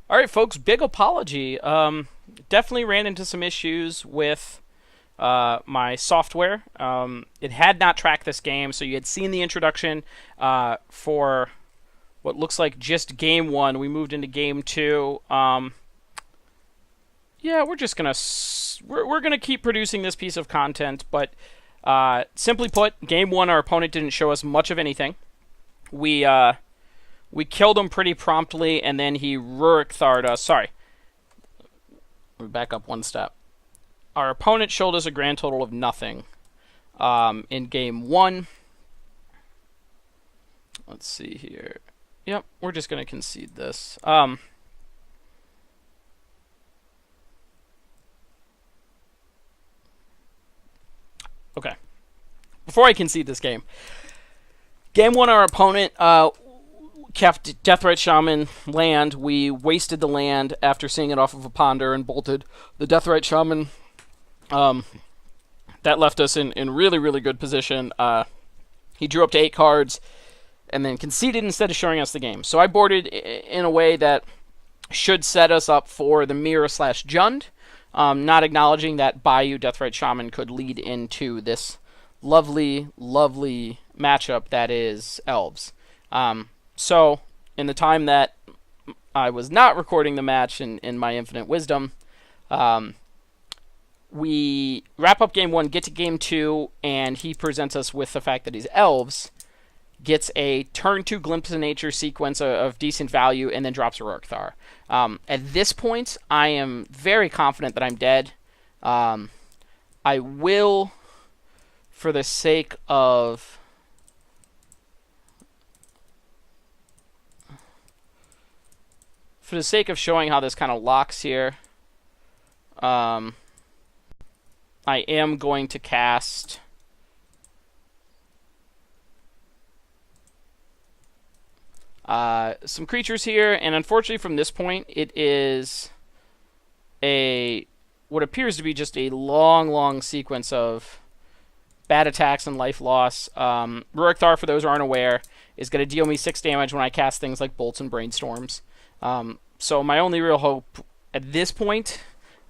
All right, folks, big apology. Definitely ran into some issues with my software. It had not tracked this game, so you had seen the introduction for what looks like just game one. We moved into game two. Yeah, we're just gonna we're gonna keep producing this piece of content, but simply put, game one, our opponent didn't show us much of anything. We killed him pretty promptly, and then he Rurik'thar'd us. Sorry. Let me back up one step. Our opponent showed us a grand total of nothing in game one. Let's see here. Yep, we're just going to concede this. Okay. Before I concede this game. Game one, our opponent kept Deathrite Shaman land. We wasted the land after seeing it off of a ponder and bolted the Deathrite Shaman. That left us in really, really good position. He drew up to 8 cards and then conceded instead of showing us the game. So I boarded in a way that should set us up for the Mirror/Jund, not acknowledging that Bayou Deathrite Shaman could lead into this lovely, lovely matchup that is elves. So, in the time that I was not recording the match in my infinite wisdom, we wrap up game one, get to game two, and he presents us with the fact that he's elves, gets a turn 2 Glimpse of Nature sequence of decent value, and then drops a Rurik'thar. At this point, I am very confident that I'm dead. I will, for the sake of showing how this kind of locks here, I am going to cast some creatures here, and unfortunately from this point it is what appears to be just a long sequence of bad attacks and life loss. Rurik'thar, for those who aren't aware, is going to deal me 6 damage when I cast things like bolts and brainstorms. So my only real hope at this point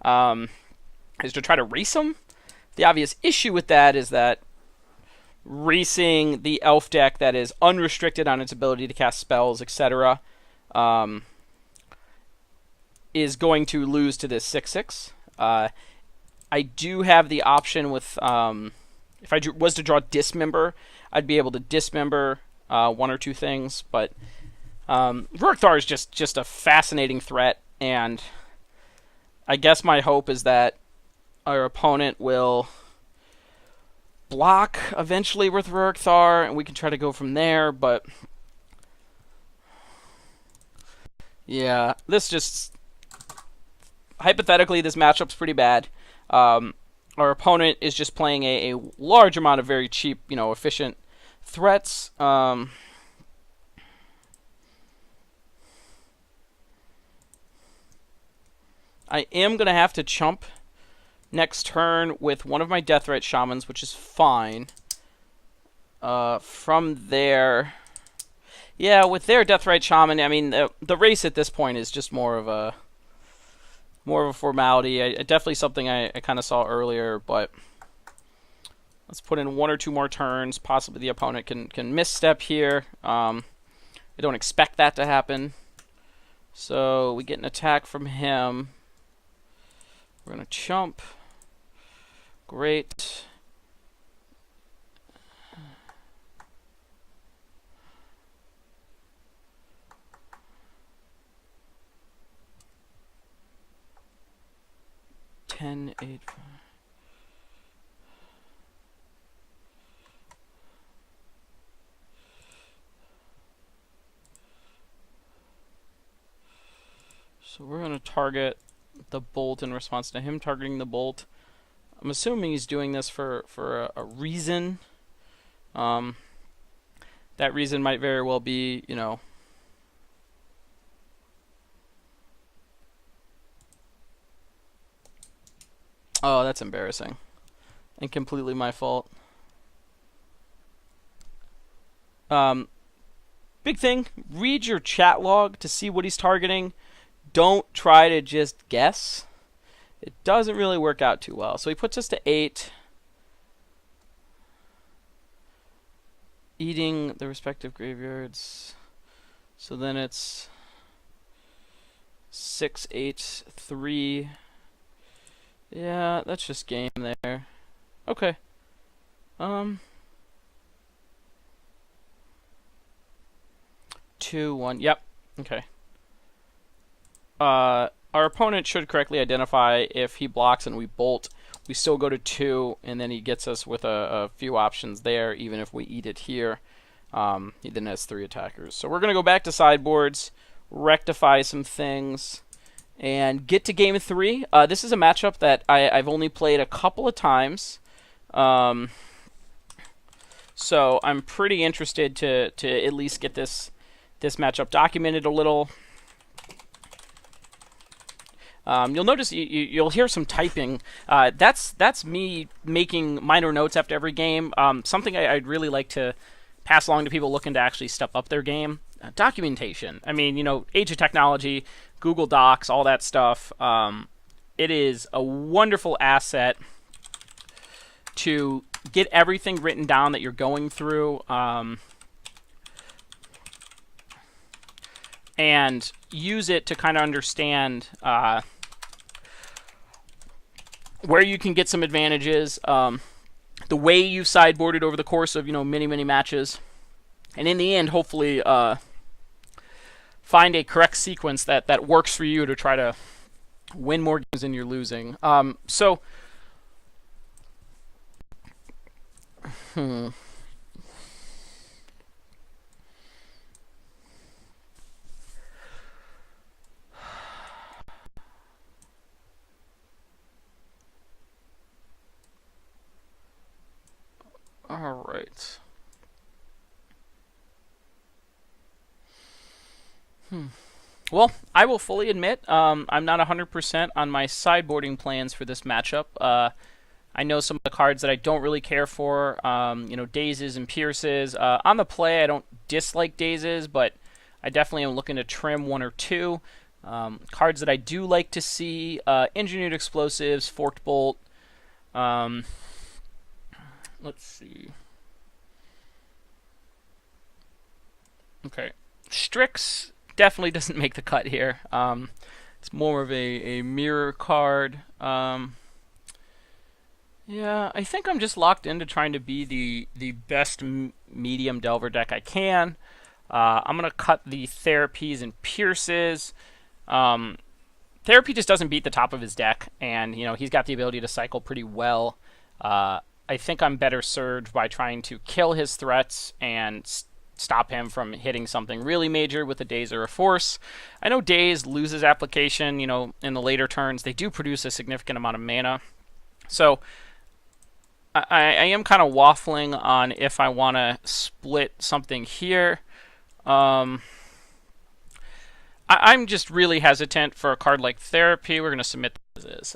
is to try to race him. The obvious issue with that is that racing the elf deck that is unrestricted on its ability to cast spells, etc., is going to lose to this 6/6. I do have the option with, if I was to draw Dismember, I'd be able to Dismember 1 or 2 things, but Rurik'thar is just a fascinating threat, and I guess my hope is that our opponent will block eventually with Rurik'thar, and we can try to go from there, but yeah, this just, hypothetically, this matchup's pretty bad. Our opponent is just playing a large amount of very cheap, efficient threats. I am going to have to chump next turn with one of my Deathrite Shamans, which is fine. From there, yeah, with their Deathrite Shaman, I mean, the race at this point is just more of a formality. Definitely something I kind of saw earlier, but let's put in 1 or 2 more turns. Possibly the opponent can misstep here. I don't expect that to happen. So we get an attack from him. We're going to chump. Great. Ten, 8, 5. So we're going to target the bolt in response to him targeting the bolt. I'm assuming he's doing this for a reason. That reason might very well be, Oh, that's embarrassing. And completely my fault. Big thing, read your chat log to see what he's targeting. don't try to just guess. It doesn't really work out too well. So he puts us to 8. Eating the respective graveyards. So then it's 6, 8, 3. Yeah, that's just game there. Okay. 2, 1. Yep. Okay. Our opponent should correctly identify if he blocks and we bolt. We still go to 2, and then he gets us with a few options there, even if we eat it here. He then has 3 attackers. So we're going to go back to sideboards, rectify some things, and get to game 3. This is a matchup that I've only played a couple of times. So I'm pretty interested to at least get this matchup documented a little. You'll notice you'll hear some typing. That's me making minor notes after every game. Something I'd really like to pass along to people looking to actually step up their game. Documentation. I mean, age of technology, Google Docs, all that stuff. It is a wonderful asset to get everything written down that you're going through. And use it to kind of understand where you can get some advantages, the way you've sideboarded over the course of many matches, and in the end, hopefully, find a correct sequence that works for you to try to win more games than you're losing. All right. Well, I will fully admit I'm not 100% on my sideboarding plans for this matchup. I know some of the cards that I don't really care for, Dazes and Pierces. On the play, I don't dislike Dazes, but I definitely am looking to trim 1 or 2. Cards that I do like to see, Engineered Explosives, Forked Bolt. Let's see. Okay. Strix definitely doesn't make the cut here. It's more of a mirror card. Yeah, I think I'm just locked into trying to be the best medium Delver deck I can. I'm going to cut the Therapies and Pierces. Therapy just doesn't beat the top of his deck, and he's got the ability to cycle pretty well. I think I'm better served by trying to kill his threats and stop him from hitting something really major with a Daze or a Force. I know Daze loses application, in the later turns. They do produce a significant amount of mana. So I am kind of waffling on if I want to split something here. I'm just really hesitant for a card like Therapy. We're going to submit this as is.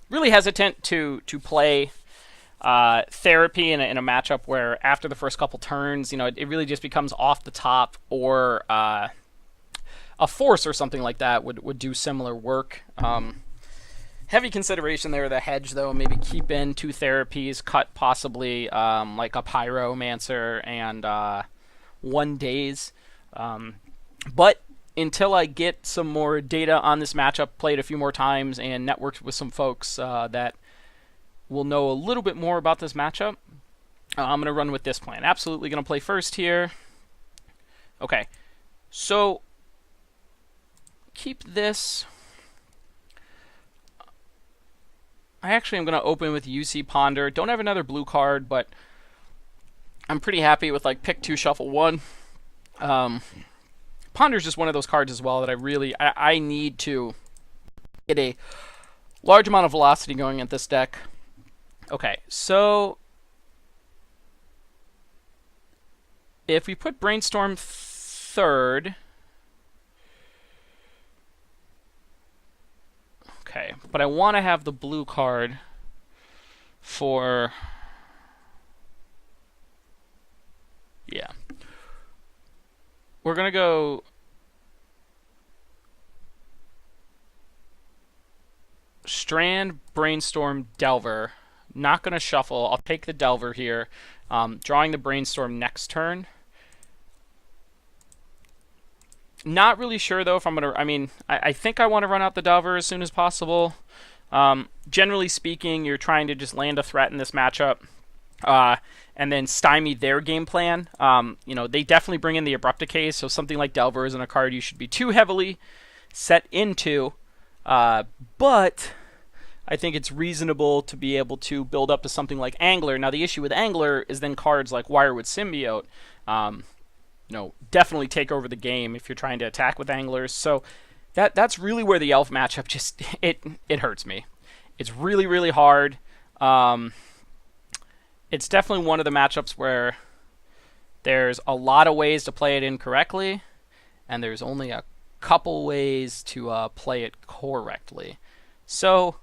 Really hesitant to play Therapy in a matchup where after the first couple turns, it really just becomes off the top, or a Force or something like that would do similar work. Heavy consideration there, the hedge, though. Maybe keep in 2 Therapies, cut possibly like a Pyromancer and 1 Daze. But until I get some more data on this matchup, played a few more times, and networked with some folks that will know a little bit more about this matchup, I'm going to run with this plan. Absolutely going to play first here. Okay, so keep this. I actually am going to open with UC Ponder. Don't have another blue card, but I'm pretty happy with pick 2, shuffle 1. Ponder's just one of those cards as well that I need to get a large amount of velocity going at this deck. Okay, so if we put Brainstorm 3rd, okay, but I want to have the blue card for, yeah. We're going to go Strand, Brainstorm, Delver. Not going to shuffle. I'll take the Delver here. Drawing the Brainstorm next turn. Not really sure, though, if I'm going to... I mean, I think I want to run out the Delver as soon as possible. Generally speaking, you're trying to just land a threat in this matchup. And then stymie their game plan. You know, they definitely bring in the Abrupt Decay, so something like Delver isn't a card you should be too heavily set into. But I think it's reasonable to be able to build up to something like Angler. Now, the issue with Angler is then cards like Wirewood Symbiote, you know, definitely take over the game if you're trying to attack with Anglers. So that's really where the Elf matchup just, it hurts me. It's really, really hard. It's definitely one of the matchups where there's a lot of ways to play it incorrectly, and there's only a couple ways to play it correctly. So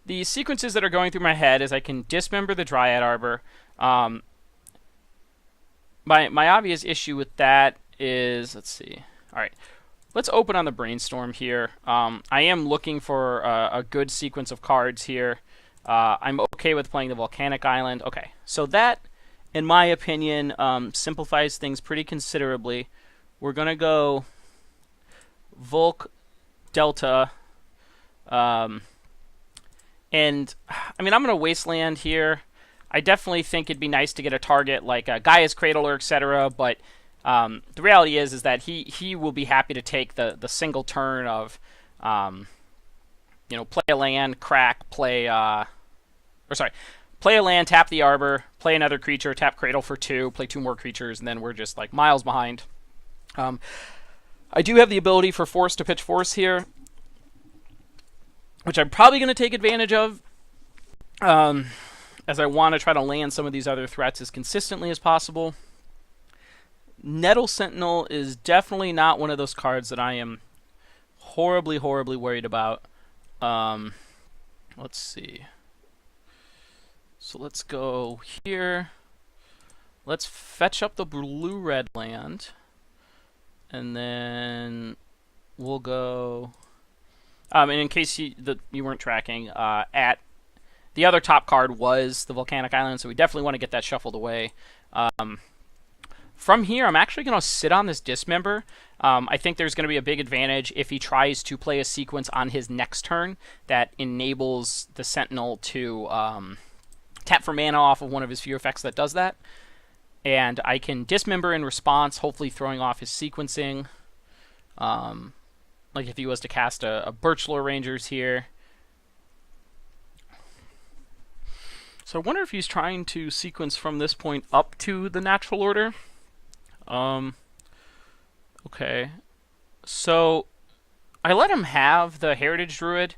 the sequences that are going through my head is I can dismember the Dryad Arbor. My obvious issue with that is, let's see. All right, let's open on the Brainstorm here. I am looking for a good sequence of cards here. I'm okay with playing the Volcanic Island. Okay, so that, in my opinion, simplifies things pretty considerably. We're going to go Volk, Delta, and, I mean, I'm going to Wasteland here. I definitely think it'd be nice to get a target like Gaia's Cradle or etc., but the reality is that he will be happy to take the single turn of, you know, play a land, crack, play, play a land, tap the Arbor, play another creature, tap Cradle for 2, play 2 more creatures, and then we're just like miles behind. I do have the ability for Force to pitch Force here, which I'm probably going to take advantage of, as I want to try to land some of these other threats as consistently as possible. Nettle Sentinel is definitely not one of those cards that I am horribly, horribly worried about. Let's see. So let's go here. Let's fetch up the blue-red land. And then we'll go... and in case you weren't tracking, the other top card was the Volcanic Island, so we definitely want to get that shuffled away. From here, I'm actually going to sit on this Dismember. I think there's going to be a big advantage if he tries to play a sequence on his next turn that enables the Sentinel to tap for mana off of one of his few effects that does that. And I can Dismember in response, hopefully throwing off his sequencing. Like if he was to cast a Birchlore Rangers here. So I wonder if he's trying to sequence from this point up to the natural order. Okay. So I let him have the Heritage Druid.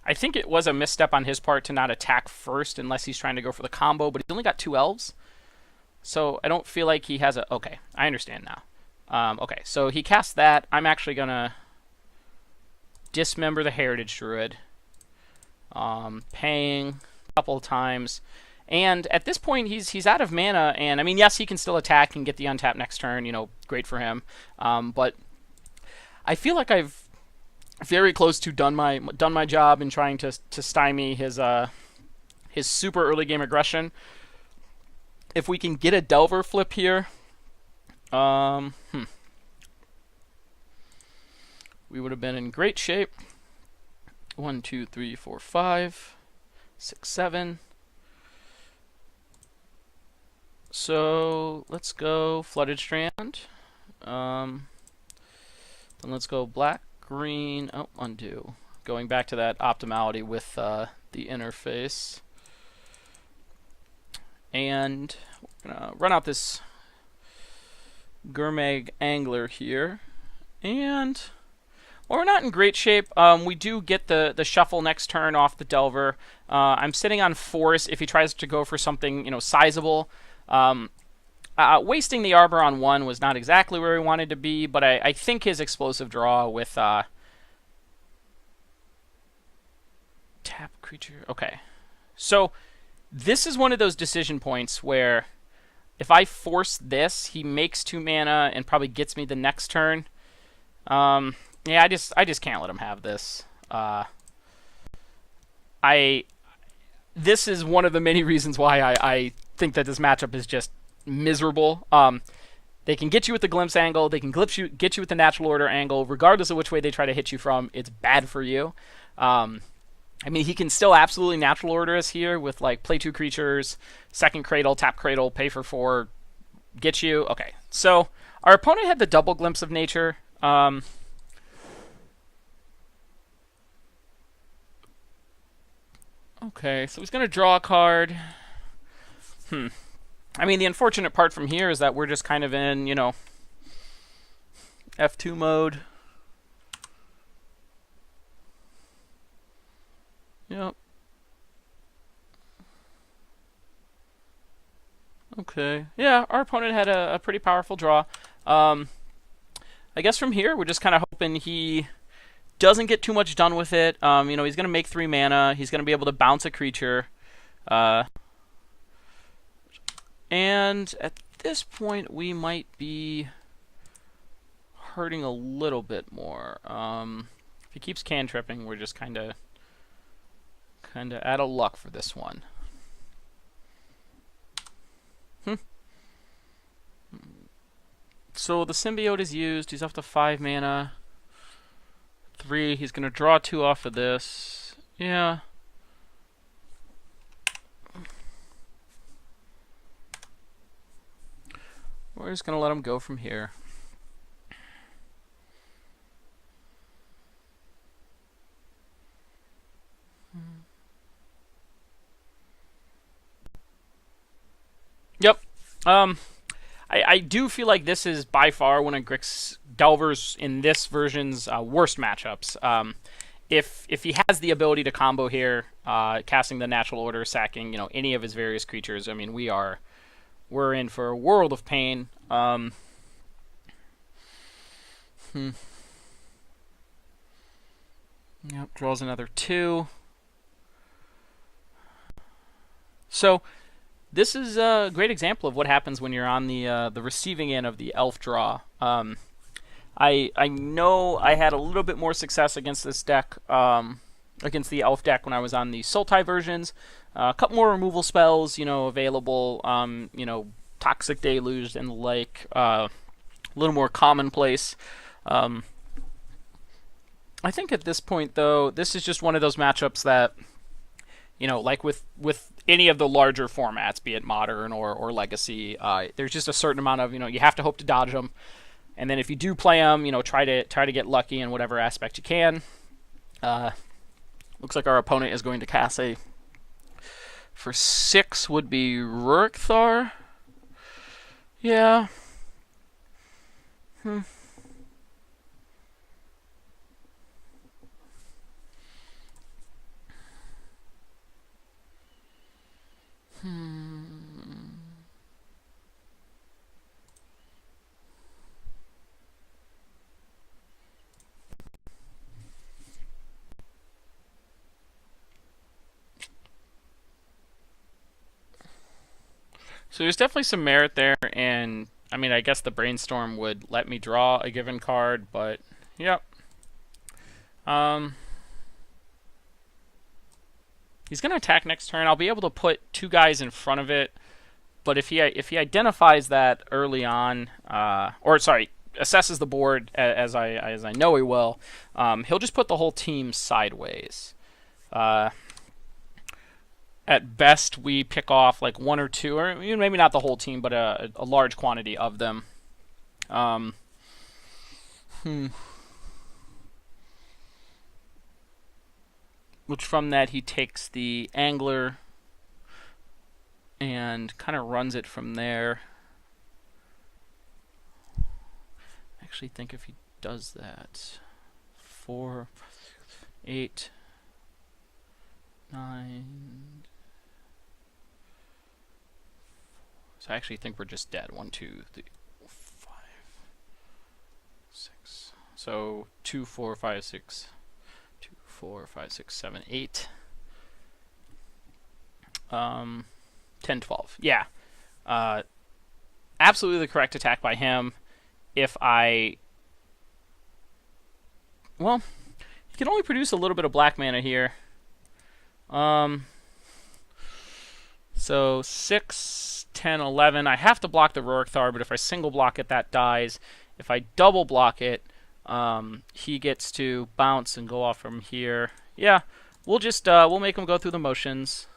I think it was a misstep on his part to not attack first unless he's trying to go for the combo, but he's only got 2 elves. So I don't feel like he has a... Okay, I understand now. Okay, so he casts that. I'm actually going to Dismember the Heritage Druid. Paying a couple of times. And at this point, he's out of mana, and I mean, yes, he can still attack and get the untap next turn, you know, great for him. But I feel like I've very close to done my job in trying to stymie his super early game aggression. If we can get a Delver flip here, we would have been in great shape. 1, 2, 3, 4, 5, 6, 7. So let's go Flooded Strand. Then let's go black, green. Oh, undo. Going back to that optimality with the interface. And we're gonna run out this Gurmag Angler here. And well, we're not in great shape. We do get the shuffle next turn off the Delver. I'm sitting on Force if he tries to go for something, you know, sizable. Wasting the Arbor on 1 was not exactly where we wanted to be, but I think his explosive draw with tap creature. Okay, So this is one of those decision points where if I force this, he makes 2 mana and probably gets me the next turn. Yeah, I just can't let him have this. This is one of the many reasons why I think that this matchup is just miserable. They can get you with the glimpse angle. They can get you with the natural order angle. Regardless of which way they try to hit you from, it's bad for you. I mean, he can still absolutely natural order us here with like play 2 creatures, second cradle, tap cradle, pay for 4, get you. Okay, so our opponent had the double glimpse of nature. Okay, so he's gonna draw a card. I mean, the unfortunate part from here is that we're just kind of in, you know, F2 mode. Yep. Okay. Yeah, our opponent had a pretty powerful draw. I guess from here, we're just kind of hoping he doesn't get too much done with it. You know, he's going to make 3 mana. He's going to be able to bounce a creature. And at this point, we might be hurting a little bit more. If he keeps cantripping, we're just kind of out of luck for this one. So the symbiote is used. He's up to 5 mana. 3. He's going to draw 2 off of this. Yeah. We're just going to let him go from here. Yep. I do feel like this is by far one of Grixis Delver's, in this version's, worst matchups. If he has the ability to combo here, casting the natural order, sacking, you know, any of his various creatures, I mean, we're in for a world of pain. Yep, draws another 2. So this is a great example of what happens when you're on the receiving end of the elf draw. I know I had a little bit more success against this deck, against the elf deck when I was on the Sultai versions. A couple more removal spells, you know, available. You know, Toxic Deluge and the like. A little more commonplace. I think at this point, though, this is just one of those matchups that, you know, like with any of the larger formats, be it Modern or Legacy, there's just a certain amount of, you know, you have to hope to dodge them. And then if you do play them, you know, try to get lucky in whatever aspect you can. Looks like our opponent is going to cast a... For 6 would be Rurikthar. Yeah. So there's definitely some merit there, and I mean, I guess the brainstorm would let me draw a given card, but yep. He's going to attack next turn. I'll be able to put 2 guys in front of it, but if he identifies that early on, or sorry, assesses the board as I know he will, he'll just put the whole team sideways. At best, we pick off like 1 or 2, or maybe not the whole team, but a large quantity of them. Which from that he takes the angler and kind of runs it from there. I actually think if he does that, 4, 8, 9. So I actually think we're just dead. 1, 2, 3, 5, 6. So 2, 4, 5, 6. 2, 4, 5, 6, 7, 8. 10, 12. Yeah. Absolutely the correct attack by him. If I... Well, he can only produce a little bit of black mana here. So 6, 10, 11. I have to block the Rorikthar, but if I single block it, that dies. If I double block it, he gets to bounce and go off from here. Yeah, we'll just we'll make him go through the motions.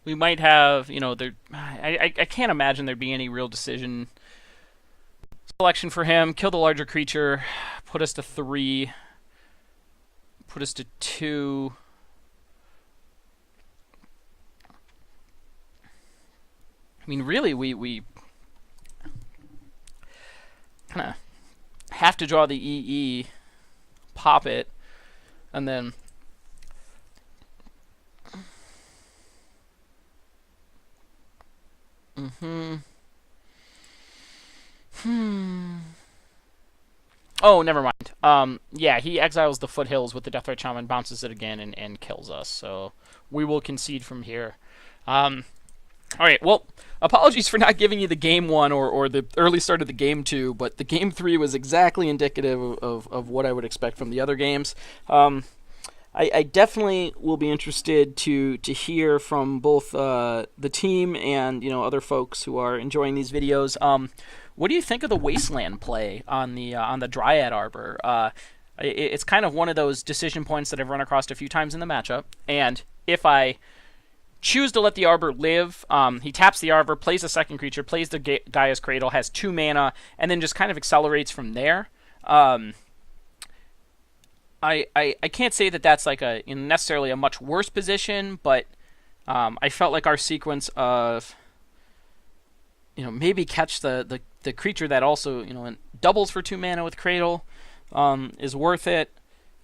We might have, you know, I can't imagine there'd be any real decision selection for him. Kill the larger creature, put us to 3, put us to 2. I mean, really, we kind of have to draw the EE, pop it, and then Oh, never mind. Yeah, he exiles the Foothills with the Deathrite Shaman, bounces it again, and kills us. So we will concede from here. Alright, well, apologies for not giving you the game 1 or the early start of the game 2, but the game 3 was exactly indicative of what I would expect from the other games. I definitely will be interested to hear from both the team and, you know, other folks who are enjoying these videos. What do you think of the Wasteland play on the Dryad Arbor? It's kind of one of those decision points that I've run across a few times in the matchup, and if I choose to let the Arbor live, he taps the Arbor, plays a second creature, plays the Gaia's Cradle, has 2 mana, and then just kind of accelerates from there. I can't say that that's like necessarily a much worse position, but I felt like our sequence of, you know, maybe catch the creature that also, you know, doubles for 2 mana with Cradle is worth it.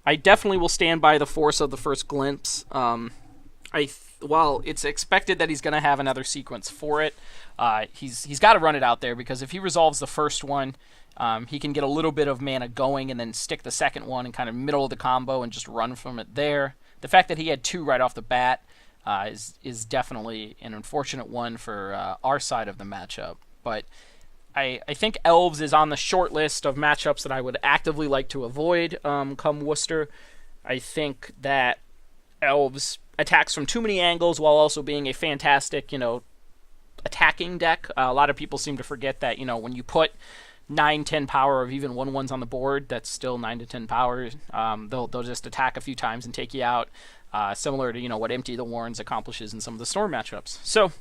I definitely will stand by the force of the first glimpse. While it's expected that he's going to have another sequence for it, he's got to run it out there, because if he resolves the first one, he can get a little bit of mana going and then stick the second one and kind of middle of the combo and just run from it there. The fact that he had 2 right off the bat is definitely an unfortunate one for our side of the matchup. But I think Elves is on the short list of matchups that I would actively like to avoid come Worcester. I think that Elves attacks from too many angles while also being a fantastic, you know, attacking deck. A lot of people seem to forget that, you know, when you put 9, 10 power of even 1/1s on the board, that's still 9 to 10 power. They'll just attack a few times and take you out, similar to, you know, what Empty the Warrens accomplishes in some of the Storm matchups. So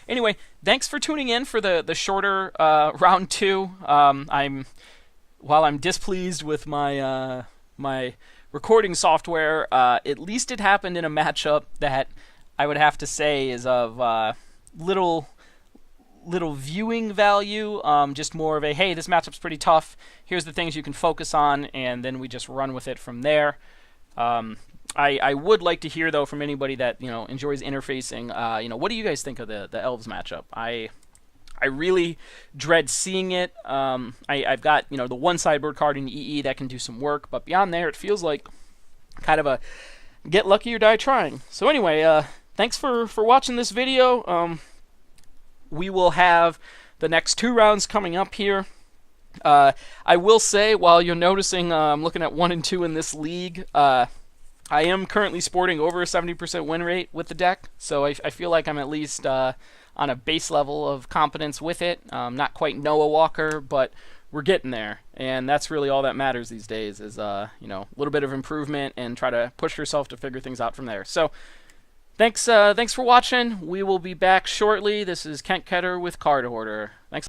anyway, thanks for tuning in for the shorter round 2. While I'm displeased with my my recording software, at least it happened in a matchup that I would have to say is of little viewing value, just more of a, hey, this matchup's pretty tough, here's the things you can focus on, and then we just run with it from there. I would like to hear, though, from anybody that, you know, enjoys interfacing, you know, what do you guys think of the Elves matchup? I really dread seeing it. I've got, you know, the one sideboard card in EE that can do some work, but beyond there, it feels like kind of a get lucky or die trying. So anyway, thanks for watching this video. We will have the next 2 rounds coming up here. I will say, while you're noticing I'm looking at 1 and 2 in this league, I am currently sporting over a 70% win rate with the deck, so I feel like I'm at least on a base level of competence with it. Not quite Noah Walker, but we're getting there, and that's really all that matters these days is, you know, a little bit of improvement and try to push yourself to figure things out from there. So thanks for watching. We will be back shortly. This is Ketter with Cardhoarder. Thanks.